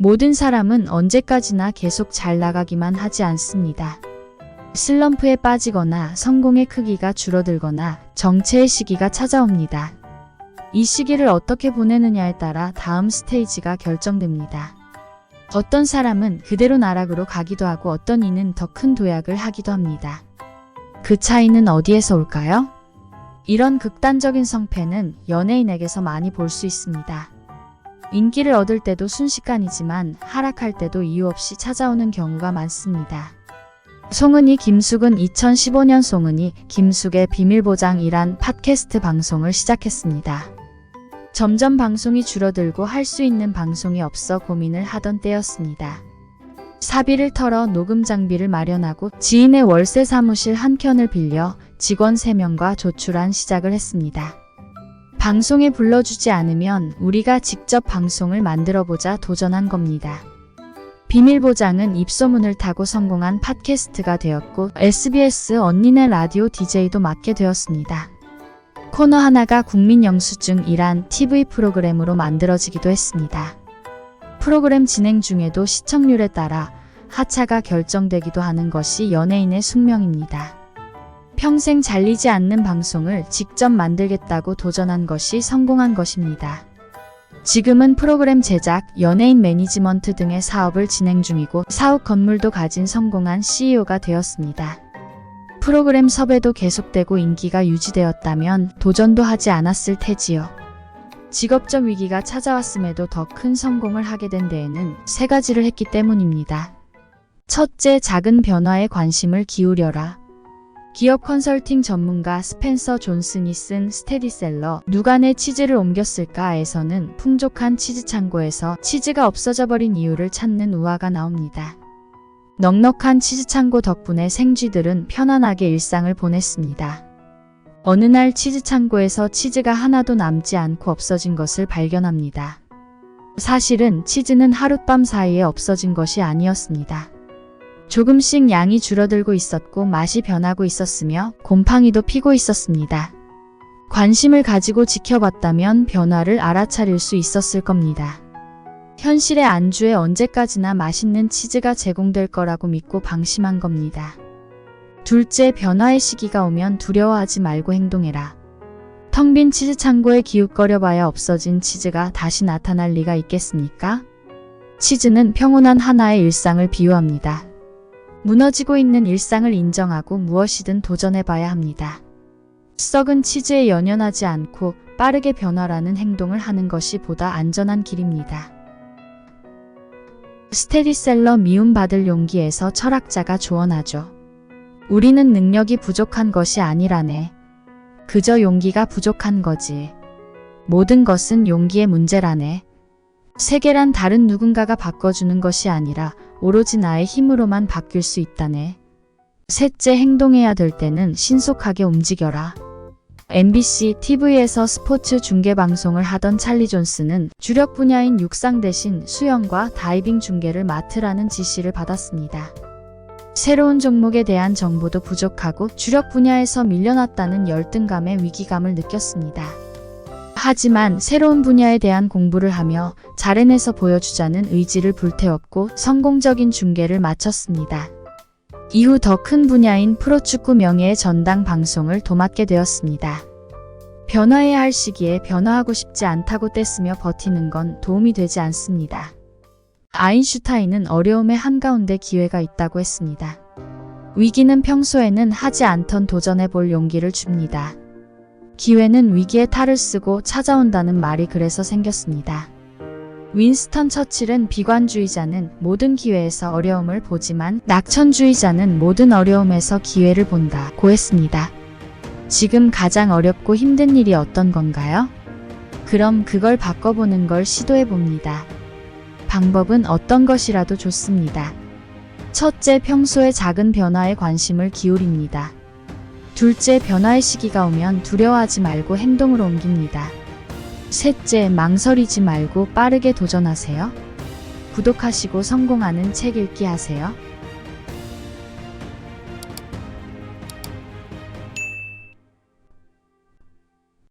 모든 사람은 언제까지나 계속 잘 나가기만 하지 않습니다. 슬럼프에 빠지거나 성공의 크기가 줄어들거나 정체의 시기가 찾아옵니다. 이 시기를 어떻게 보내느냐에 따라 다음 스테이지가 결정됩니다. 어떤 사람은 그대로 나락으로 가기도 하고 어떤 이는 더 큰 도약을 하기도 합니다. 그 차이는 어디에서 올까요? 이런 극단적인 성패는 연예인에게서 많이 볼 수 있습니다. 인기를 얻을 때도 순식간이지만 하락할 때도 이유 없이 찾아오는 경우가 많습니다. 송은이 김숙은 2015년 송은이 김숙의 비밀보장이란 팟캐스트 방송을 시작했습니다. 점점 방송이 줄어들고 할 수 있는 방송이 없어 고민을 하던 때였습니다. 사비를 털어 녹음 장비를 마련하고 지인의 월세 사무실 한 켠을 빌려 직원 3명과 조촐한 시작을 했습니다. 방송에 불러주지 않으면 우리가 직접 방송을 만들어보자 도전한 겁니다. 비밀보장은 입소문을 타고 성공한 팟캐스트가 되었고 SBS 언니네 라디오 DJ도 맡게 되었습니다. 코너 하나가 국민 영수증이란 TV 프로그램으로 만들어지기도 했습니다. 프로그램 진행 중에도 시청률에 따라 하차가 결정되기도 하는 것이 연예인의 숙명입니다. 평생 잘리지 않는 방송을 직접 만들겠다고 도전한 것이 성공한 것입니다. 지금은 프로그램 제작, 연예인 매니지먼트 등의 사업을 진행 중이고 사옥 건물도 가진 성공한 CEO가 되었습니다. 프로그램 섭외도 계속되고 인기가 유지되었다면 도전도 하지 않았을 테지요. 직업적 위기가 찾아왔음에도 더 큰 성공을 하게 된 데에는 3가지를 했기 때문입니다. 첫째, 작은 변화에 관심을 기울여라. 기업 컨설팅 전문가 스펜서 존슨이 쓴 스테디셀러 누가 내 치즈를 옮겼을까에서는 풍족한 치즈 창고에서 치즈가 없어져 버린 이유를 찾는 우화가 나옵니다. 넉넉한 치즈 창고 덕분에 생쥐들은 편안하게 일상을 보냈습니다. 어느 날 치즈 창고에서 치즈가 하나도 남지 않고 없어진 것을 발견합니다. 사실은 치즈는 하룻밤 사이에 없어진 것이 아니었습니다. 조금씩 양이 줄어들고 있었고 맛이 변하고 있었으며 곰팡이도 피고 있었습니다. 관심을 가지고 지켜봤다면 변화를 알아차릴 수 있었을 겁니다. 현실의 안주에 언제까지나 맛있는 치즈가 제공될 거라고 믿고 방심한 겁니다. 둘째, 변화의 시기가 오면 두려워하지 말고 행동해라. 텅 빈 치즈 창고에 기웃거려봐야 없어진 치즈가 다시 나타날 리가 있겠습니까? 치즈는 평온한 하나의 일상을 비유합니다. 무너지고 있는 일상을 인정하고 무엇이든 도전해봐야 합니다. 썩은 치즈에 연연하지 않고 빠르게 변화라는 행동을 하는 것이 보다 안전한 길입니다. 스테디셀러 미움받을 용기에서 철학자가 조언하죠. 우리는 능력이 부족한 것이 아니라네. 그저 용기가 부족한 거지. 모든 것은 용기의 문제라네. 세계란 다른 누군가가 바꿔주는 것이 아니라 오로지 나의 힘으로만 바뀔 수 있다네. 셋째, 행동해야 될 때는 신속하게 움직여라. MBC TV에서 스포츠 중계 방송을 하던 찰리 존스는 주력 분야인 육상 대신 수영과 다이빙 중계를 맡으라는 지시를 받았습니다. 새로운 종목에 대한 정보도 부족하고 주력 분야에서 밀려났다는 열등감에 위기감을 느꼈습니다. 하지만 새로운 분야에 대한 공부를 하며 잘 해내서 보여주자는 의지를 불태웠고 성공적인 중계를 마쳤습니다. 이후 더 큰 분야인 프로축구 명예의 전당 방송을 도맡게 되었습니다. 변화해야 할 시기에 변화하고 싶지 않다고 떼쓰며 버티는 건 도움이 되지 않습니다. 아인슈타인은 어려움의 한가운데 기회가 있다고 했습니다. 위기는 평소에는 하지 않던 도전해볼 용기를 줍니다. 기회는 위기에 탈을 쓰고 찾아온다는 말이 그래서 생겼습니다. 윈스턴 처칠은 비관주의자는 모든 기회에서 어려움을 보지만 낙천주의자는 모든 어려움에서 기회를 본다고 했습니다. 지금 가장 어렵고 힘든 일이 어떤 건가요? 그럼 그걸 바꿔보는 걸 시도해봅니다. 방법은 어떤 것이라도 좋습니다. 첫째, 평소에 작은 변화에 관심을 기울입니다. 둘째, 변화의 시기가 오면 두려워하지 말고 행동으로 옮깁니다. 셋째, 망설이지 말고 빠르게 도전하세요. 구독하시고 성공하는 책 읽기 하세요.